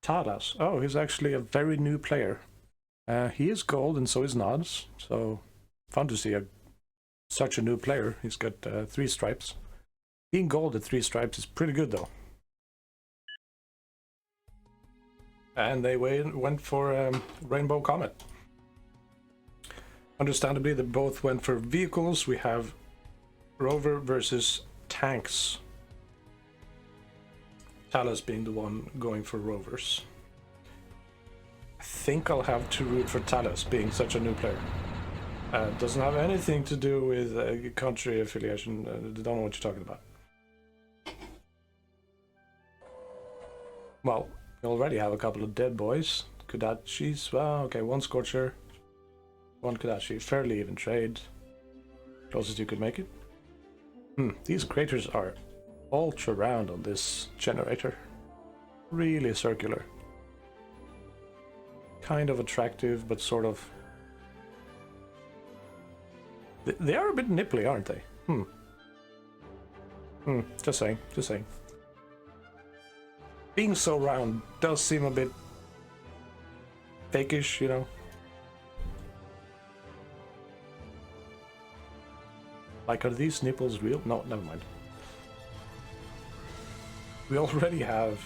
Talas. Oh, he's actually a very new player. He is gold and so is n0ddz. So fun to see such a new player. He's got 3 stripes. Being gold at 3 stripes is pretty good though. And they went for Rainbow Comet. Understandably, they both went for vehicles. We have rover versus tanks. Talas being the one going for rovers. I think I'll have to root for Talas, being such a new player. Doesn't have anything to do with country affiliation. I don't know what you're talking about. Well, we already have a couple of dead boys. Kodachis, well, okay, 1 Scorcher, 1 Kodachi. Fairly even trade. Closest you could make it. These craters are ultra round on this generator. Really circular. Kind of attractive, but sort of... They are a bit nipply, aren't they? Just saying, just saying. Being so round does seem a bit fakeish, you know? Like, are these nipples real? No, never mind. We already have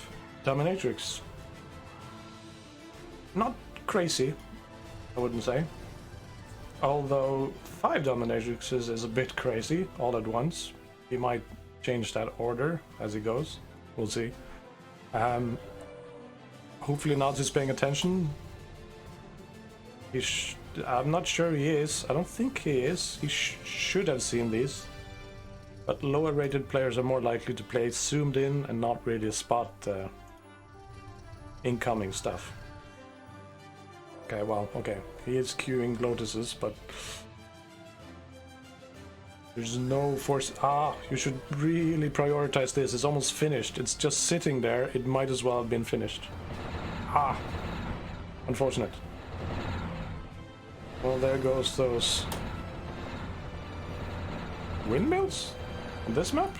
dominatrix. Not crazy, I wouldn't say. Although 5 dominatrixes is a bit crazy all at once. He might change that order as he goes. We'll see. Hopefully n0ddz is paying attention. I'm not sure he is. I don't think he is. He should have seen these. But lower rated players are more likely to play zoomed in and not really spot incoming stuff. Okay, well, okay. He is queuing lotuses, but there's no force. You should really prioritize this. It's almost finished. It's just sitting there. It might as well have been finished. Unfortunate. Well, there goes those windmills on this map.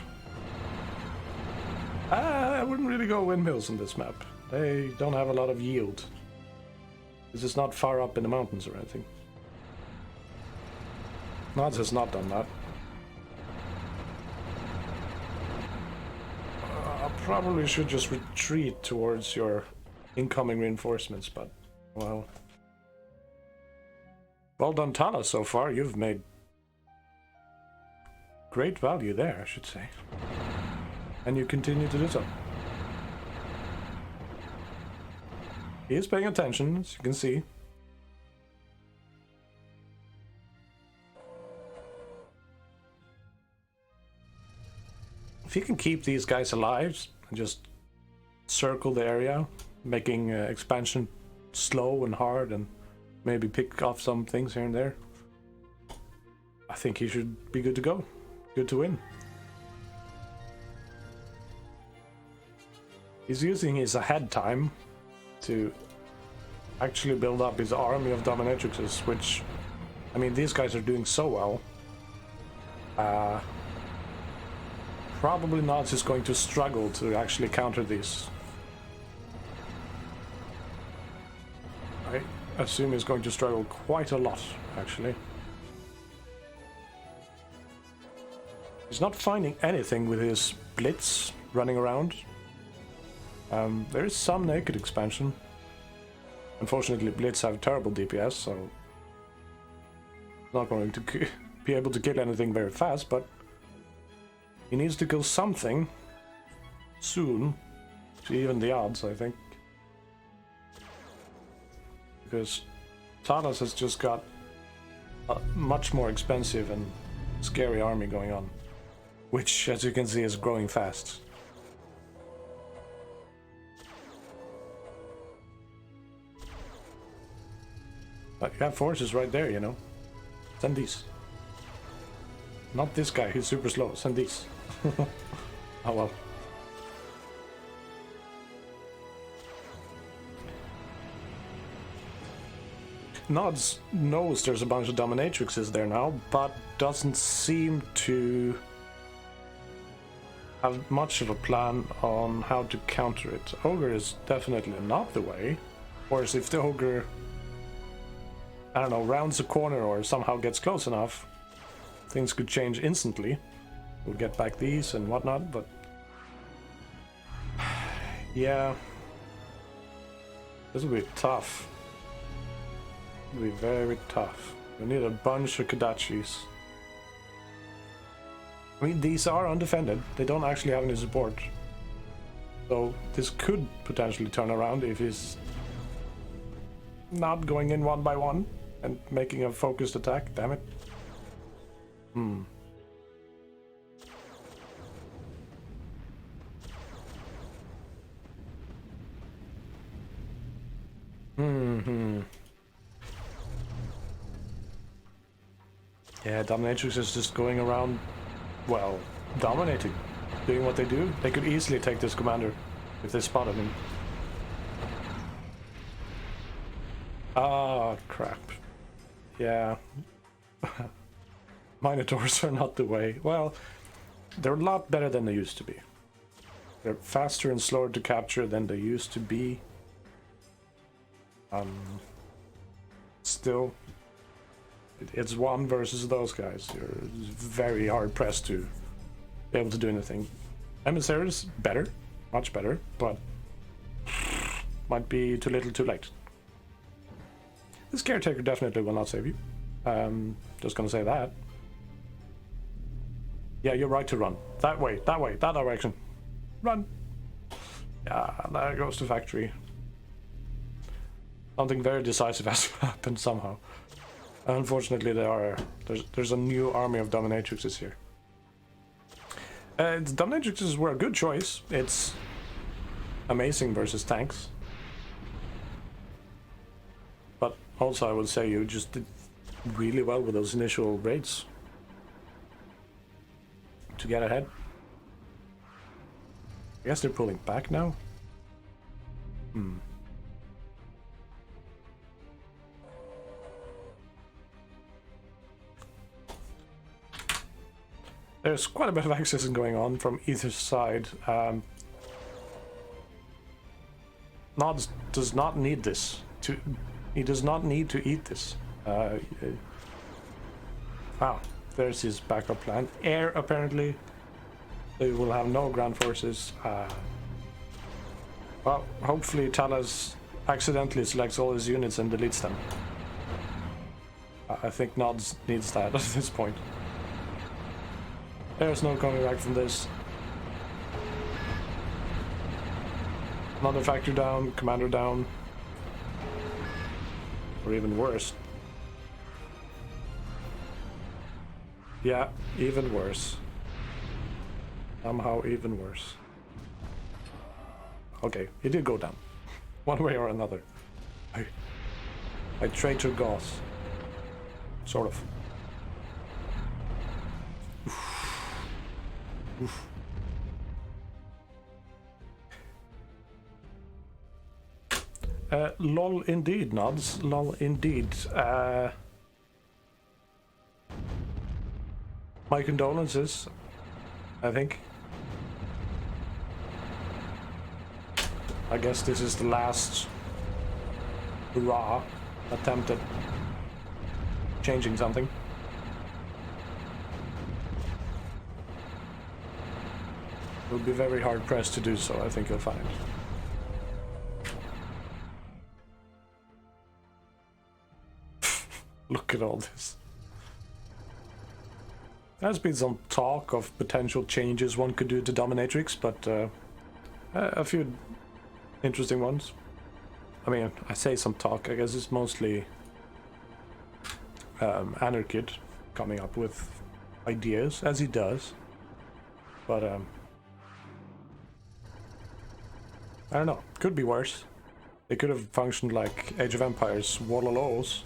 I wouldn't really go windmills on this map. They don't have a lot of yield. This is not far up in the mountains or anything. n0ddz has not done that. I probably should just retreat towards your incoming reinforcements, but, well... Well done, Talas, so far. You've made great value there, I should say. And you continue to do so. He is paying attention, as you can see. If you can keep these guys alive and just circle the area, making expansion slow and hard and maybe pick off some things here and there, I think he should be good to go. Good to win. He's using his ahead time to actually build up his army of dominatrixes, which, I mean, these guys are doing so well. Probably n0ddz is going to struggle to actually counter these. I assume he's going to struggle quite a lot, actually. He's not finding anything with his blitz running around. There is some naked expansion. Unfortunately, blitz have terrible DPS, so not going to be able to kill anything very fast, but he needs to kill something soon to even the odds, I think. Because Talas has just got a much more expensive and scary army going on, which, as you can see, is growing fast. But you have forces right there, you know. Send these. Not this guy, he's super slow. Send these. Oh well. n0ddz knows there's a bunch of dominatrixes there now, but doesn't seem to have much of a plan on how to counter it. Ogre is definitely not the way. Whereas if the ogre, I don't know, rounds a corner or somehow gets close enough, things could change instantly. We'll get back these and whatnot, but yeah, this will be tough. It'll be very tough. We need a bunch of Kodachis. I mean, these are undefended. They don't actually have any support. So this could potentially turn around if he's not going in one by one and making a focused attack. Damn it. Yeah, Dominatrix is just going around, well, dominating, doing what they do. They could easily take this commander if they spotted him. Ah, crap. Yeah. Minotaurs are not the way. Well, they're a lot better than they used to be. They're faster and slower to capture than they used to be. Still, it's one versus those guys. You're very hard pressed to be able to do anything. Emissaries, better, much better, but might be too little too late. This caretaker definitely will not save you. Just gonna say that. Yeah, you're right to run. That way, that direction. Run! Yeah, there goes the factory. Something very decisive has happened somehow. Unfortunately, there's a new army of Dominatrixes here. Dominatrixes were a good choice. It's amazing versus tanks. But also, I would say you just did really well with those initial raids to get ahead. I guess they're pulling back now. There's quite a bit of accessing going on from either side. n0ddz does not need this. He does not need to eat this. Wow, there's his backup plan. Air, apparently. They will have no ground forces. Well, hopefully talas accidentally selects all his units and deletes them. I think n0ddz needs that at this point. There's no coming back from this. Another factor down, commander down. Or even worse. Yeah, even worse. Somehow even worse. Okay, he did go down. One way or another. I traitor Gauss. Sort of. Oof. Lol indeed, n0ddz. Lol indeed. My condolences, I think. I guess this is the last hurrah attempt at changing something. It will be very hard pressed to do so, I think you'll find. Look at all this. There's been some talk of potential changes one could do to Dominatrix, but a few interesting ones. I mean, I say some talk, I guess it's mostly Anarchid coming up with ideas, as he does. But I don't know, could be worse. They could have functioned like Age of Empires Wall of Laws.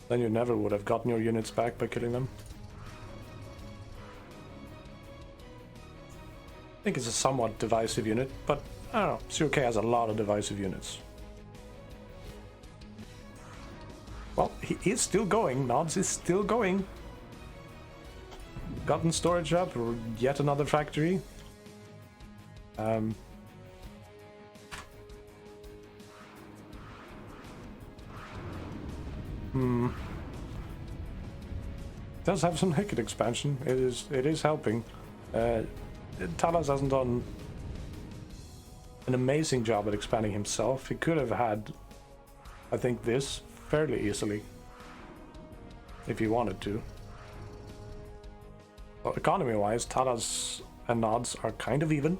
Then you never would have gotten your units back by killing them. I think it's a somewhat divisive unit, but I don't know, COK has a lot of divisive units. Well, he is still going, n0ddz is still going. gotten storage up, or yet another factory. Does have some Hickett expansion. It is helping. Talas hasn't done an amazing job at expanding himself. He could have had, I think, this fairly easily if he wanted to. Well, economy-wise, Talas and n0ddz are kind of even.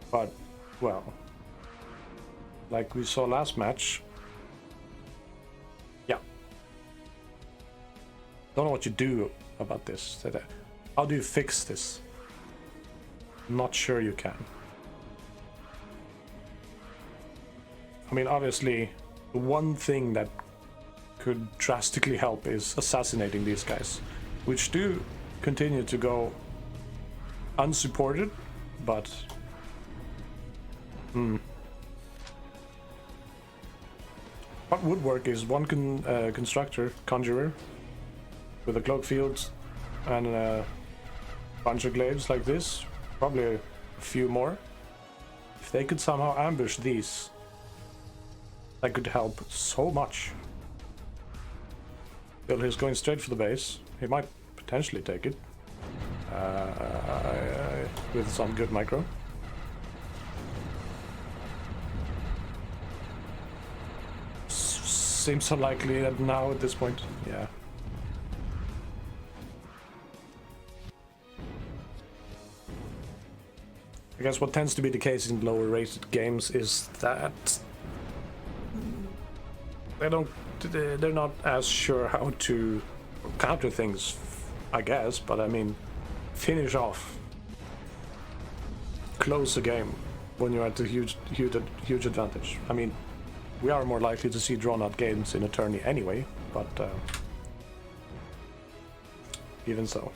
But, well, like we saw last match, yeah. Don't know what you do about this. How do you fix this? Not sure you can. I mean, obviously, the one thing that could drastically help is assassinating these guys, which do continue to go unsupported, but what would work is one constructor, conjurer, with a cloak field and a bunch of glaives like this, probably a few more. If they could somehow ambush these, that could help so much. Bill is going straight for the base. He might potentially take it with some good micro. Seems unlikely that now at this point. Yeah. I guess what tends to be the case in lower rated games is that they're not as sure how to counter things, I guess, but I mean, finish off, close a game when you're at a huge advantage. I mean, we are more likely to see drawn out games in a tourney anyway, but even so.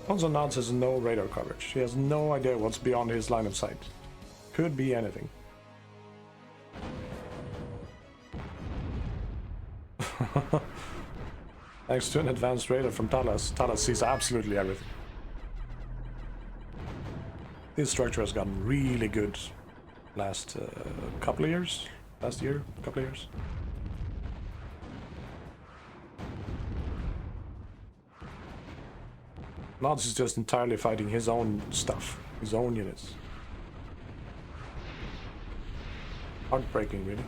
Also, n0ddz has no radar coverage. He has no idea what's beyond his line of sight. Could be anything. Thanks to an advanced radar from Talas, Talas sees absolutely everything. This structure has gotten really good last couple of years. Last year, couple of years. n0ddz is just entirely fighting his own stuff, his own units. Heartbreaking, really.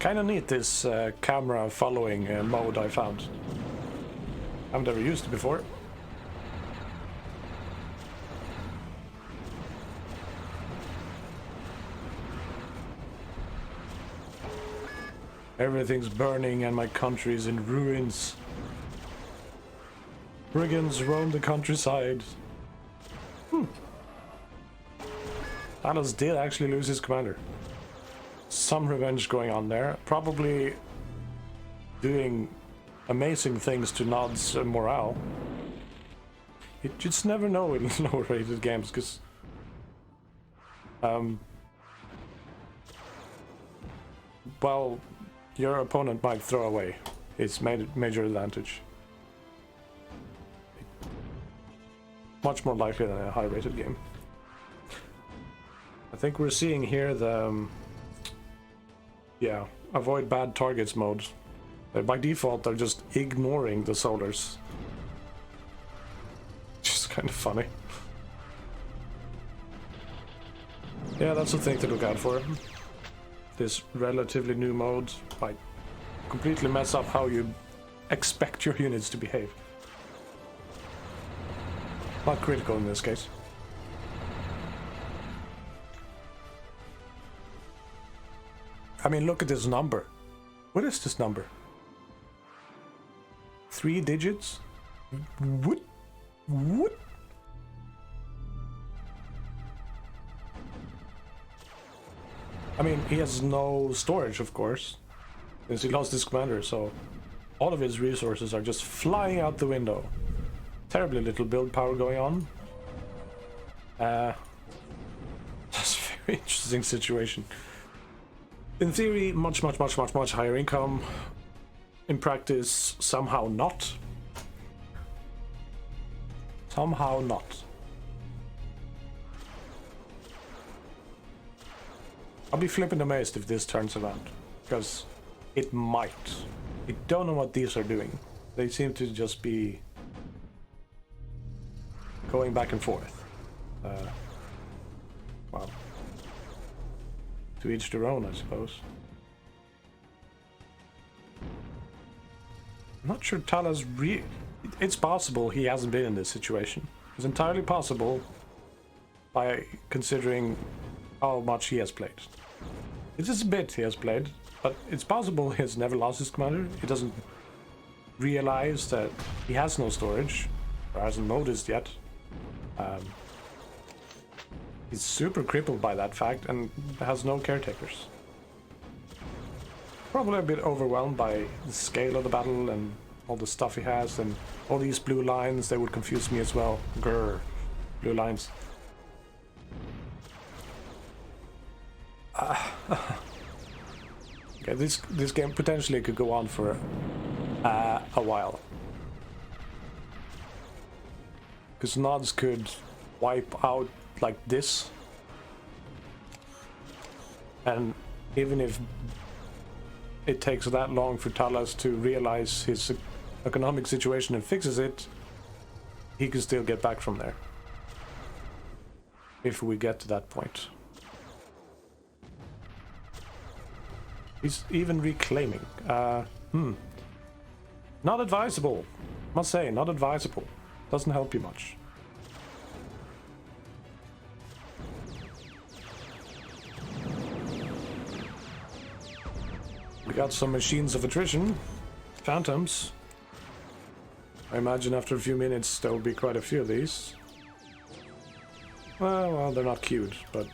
Kinda neat, this camera following mode I found. Haven't ever used it before. Everything's burning and my country is in ruins. Brigands roam the countryside. Talas did actually lose his commander. Some revenge going on there, probably doing amazing things to n0ddz morale. You just never know in lower rated games, because well, your opponent might throw away its major advantage. Much more likely than a high rated game. I think we're seeing here the yeah, avoid bad targets mode. By default, they're just ignoring the solars. Just kind of funny. Yeah, that's the thing to look out for. This relatively new mode might completely mess up how you expect your units to behave. Not critical in this case. I mean, look at this number. What is this number? 3 digits? What? What? I mean, he has no storage, of course, since he lost his commander, so all of his resources are just flying out the window. Terribly little build power going on. That's a very interesting situation. In theory, much higher income. In practice, somehow not. Somehow not. I'll be flipping amazed if this turns around, because it might. I don't know what these are doing. They seem to just be going back and forth. Well, to each their own, I suppose. I'm not sure Talas it's possible he hasn't been in this situation. It's entirely possible by considering how much he has played. It is a bit he has played, but it's possible he has never lost his commander. He doesn't realize that he has no storage, or hasn't noticed yet. He's super crippled by that fact and has no caretakers. Probably a bit overwhelmed by the scale of the battle and all the stuff he has, and all these blue lines, they would confuse me as well. Grr, blue lines. Okay, this game potentially could go on for a while, because n0ddz could wipe out like this, and even if it takes that long for Talas to realize his economic situation and fixes it, he can still get back from there, if we get to that point. He's even reclaiming. Not advisable. Must say, not advisable. Doesn't help you much. We got some machines of attrition. Phantoms. I imagine after a few minutes there will be quite a few of these. Well, they're not cute, but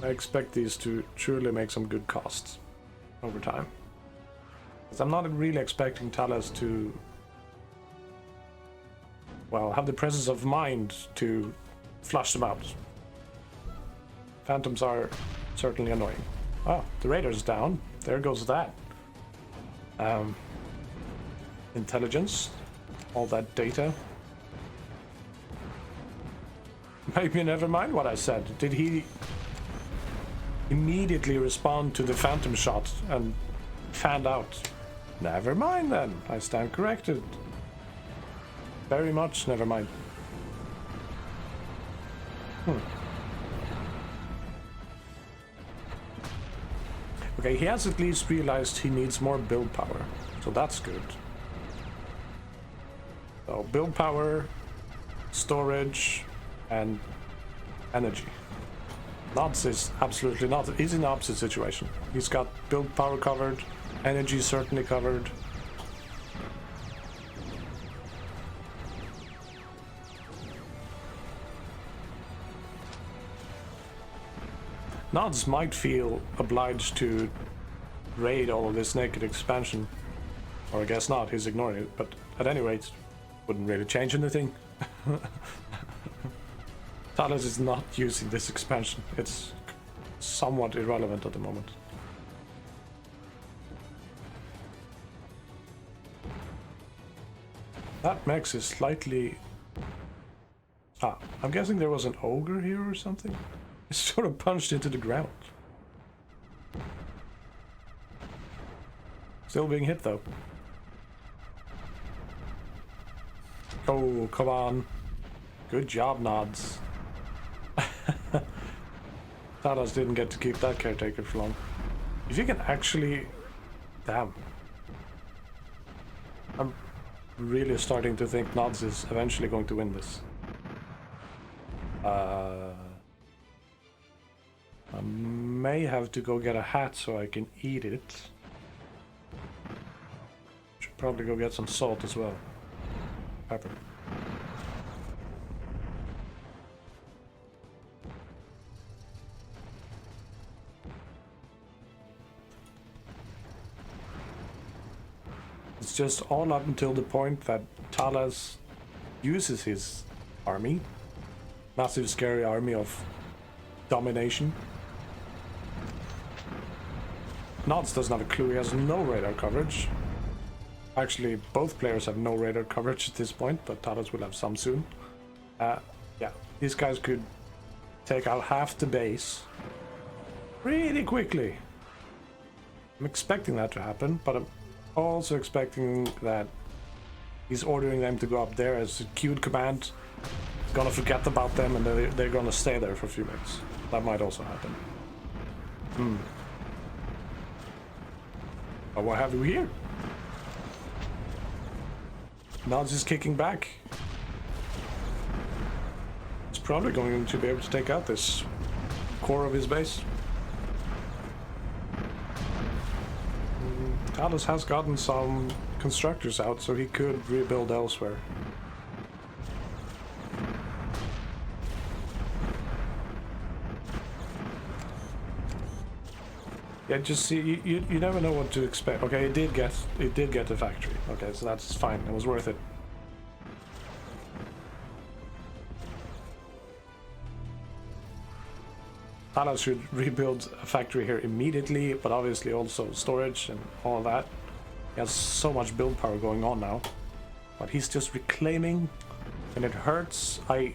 I expect these to truly make some good costs over time. Because I'm not really expecting Talas to, well, have the presence of mind to flush them out. Phantoms are certainly annoying. Oh, the radar's down. There goes that. Intelligence. All that data. Maybe never mind what I said. Did he immediately respond to the phantom shot and fanned out? Never mind then. I stand corrected. Very much never mind. Okay, he has at least realized he needs more build power, so that's good. So build power, storage, and energy. n0ddz is absolutely not. He's in the opposite situation. He's got build power covered, energy certainly covered. n0ddz might feel obliged to raid all of this naked expansion, or I guess not, he's ignoring it, but at any rate, wouldn't really change anything. Talas is not using this expansion, it's somewhat irrelevant at the moment. That mech is slightly... I'm guessing there was an ogre here or something? It's sort of punched into the ground. Still being hit though. Oh, come on. Good job, n0ddz. Talas didn't get to keep that caretaker for long. If you can actually... Damn. I'm really starting to think n0ddz is eventually going to win this. I'm may have to go get a hat so I can eat it. Should probably go get some salt as well. Pepper. It's just all up until the point that Talas uses his army. Massive scary army of domination. n0ddz doesn't have a clue, he has no radar coverage. Actually, both players have no radar coverage at this point, but Talas will have some soon. Yeah, these guys could take out half the base really quickly. I'm expecting that to happen, but I'm also expecting that he's ordering them to go up there as a queued command. He's gonna forget about them and they're gonna stay there for a few minutes. That might also happen. But what have we here? n0ddz is kicking back. He's probably going to be able to take out this core of his base. Talas has gotten some constructors out, so he could rebuild elsewhere. Yeah, just see, you never know what to expect. Okay, it did get the factory. Okay, so that's fine. It was worth it. Talas should rebuild a factory here immediately, but obviously also storage and all that. He has so much build power going on now, but he's just reclaiming, and it hurts. I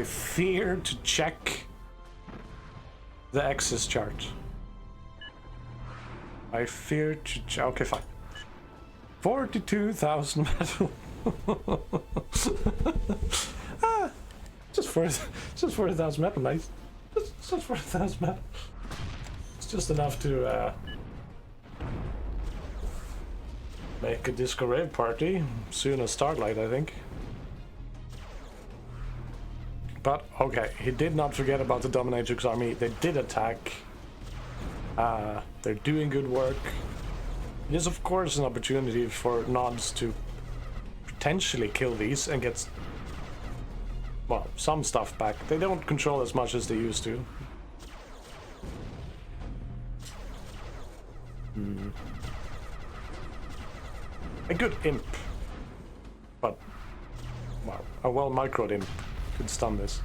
fear to check the excess chart. I fear to okay, fine. 42,000 metal. Just 40,000 metal, nice. Just 40,000 metal. It's just enough to make a disco rave party soon as Starlight, I think. But okay, he did not forget about the Dominatrix army. They did attack. They're doing good work. It is of course an opportunity for n0ddz to potentially kill these and get, well, some stuff back. They don't control as much as they used to. A good imp, but wow, a well microed imp could stun this.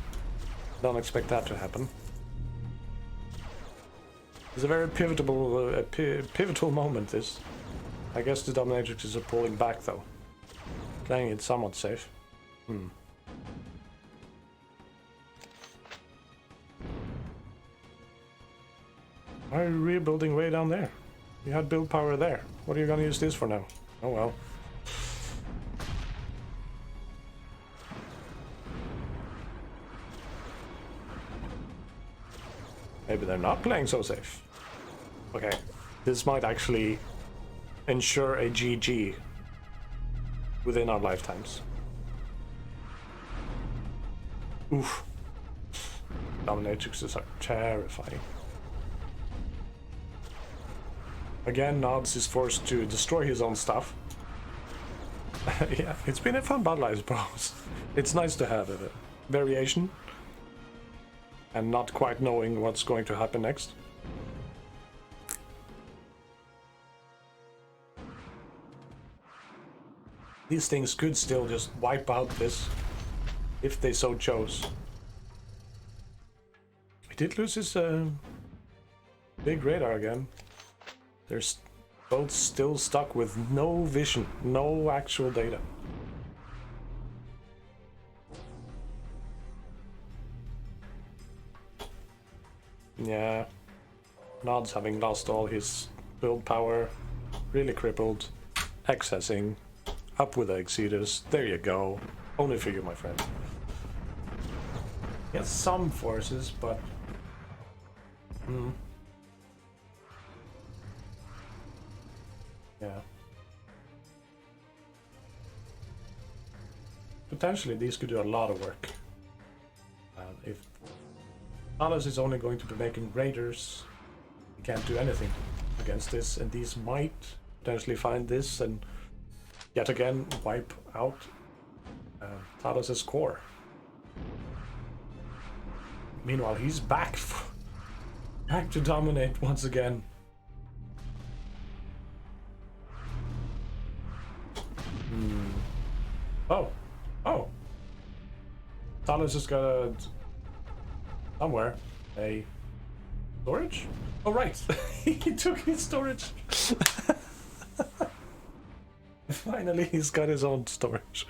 Don't expect that to happen. It's a very pivotal moment, this. I guess the Dominatrixes are pulling back though. Playing it somewhat safe. Why are you rebuilding way down there? You had build power there. What are you gonna use this for now? Oh well. Maybe they're not playing so safe. Okay, this might actually ensure a GG within our lifetimes. Oof. Dominatrixes are terrifying. Again, n0ddz is forced to destroy his own stuff. Yeah, it's been a fun battle, I suppose. It's nice to have a variation and not quite knowing what's going to happen next. These things could still just wipe out this if they so chose. He did lose his big radar again. They're both still stuck with no vision, no actual data. Yeah, n0ddz having lost all his build power, really crippled, accessing, up with the Exceeders, there you go, only for you, my friend. He has some forces, but... yeah. Potentially these could do a lot of work. If Talas is only going to be making raiders. He can't do anything against this, and these might potentially find this and yet again wipe out Talas' core. Meanwhile, he's back to dominate once again. Oh. Talas has got a somewhere a storage. Oh right, he took his storage. Finally, he's got his own storage.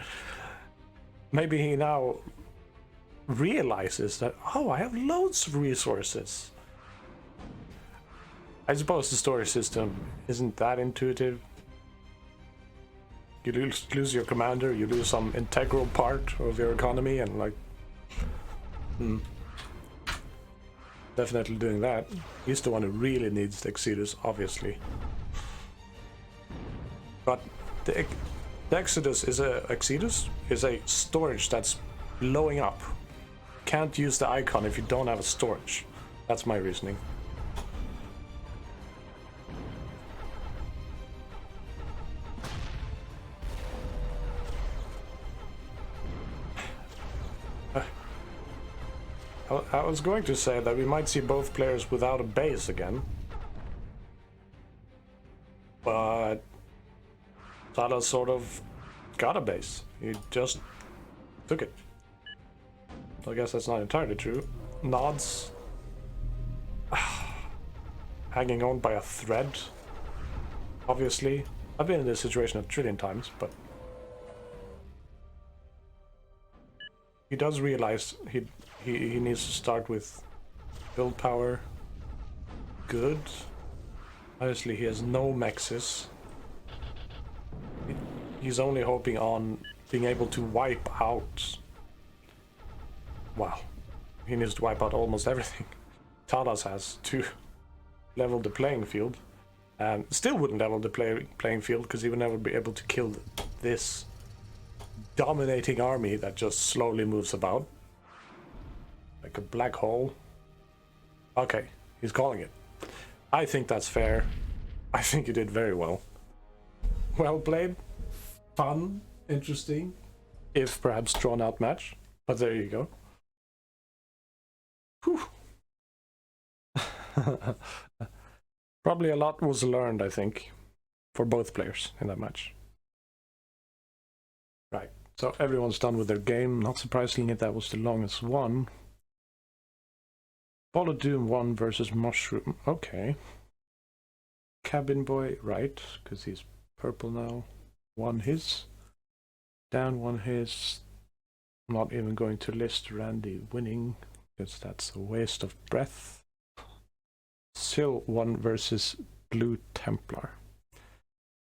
Maybe he now realizes that, oh, I have loads of resources. I suppose the storage system isn't that intuitive. You lose your commander, you lose some integral part of your economy, and like, definitely doing that. He's the one who really needs the Exodus, obviously. But the Exodus is a storage that's blowing up. Can't use the icon if you don't have a storage. That's my reasoning. I was going to say that we might see both players without a base again. But Talas sort of got a base. He just took it. I guess that's not entirely true. n0ddz hanging on by a thread. Obviously, I've been in this situation a trillion times, but he does realize he needs to start with build power. Good. Obviously, he has no mexes. He's only hoping on being able to wipe out. Wow, he needs to wipe out almost everything Talas has to level the playing field, and still wouldn't level the playing field because he would never be able to kill this dominating army that just slowly moves about like a black hole. Okay, he's calling it. I think that's fair. I think you did very well. Well played. Fun, interesting, if perhaps drawn out match, but there you go. Whew. Probably a lot was learned, I think, for both players in that match. Right, so everyone's done with their game. Not surprisingly, that was the longest one. Follow Doom 1 versus Mushroom. Okay. Cabin Boy, right, because he's purple now. One his. Down one his. I'm not even going to list Randy winning, because that's a waste of breath. Still 1 versus Blue Templar.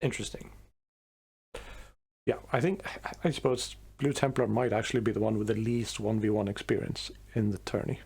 Interesting. Yeah, I suppose Blue Templar might actually be the one with the least 1v1 experience in the tourney.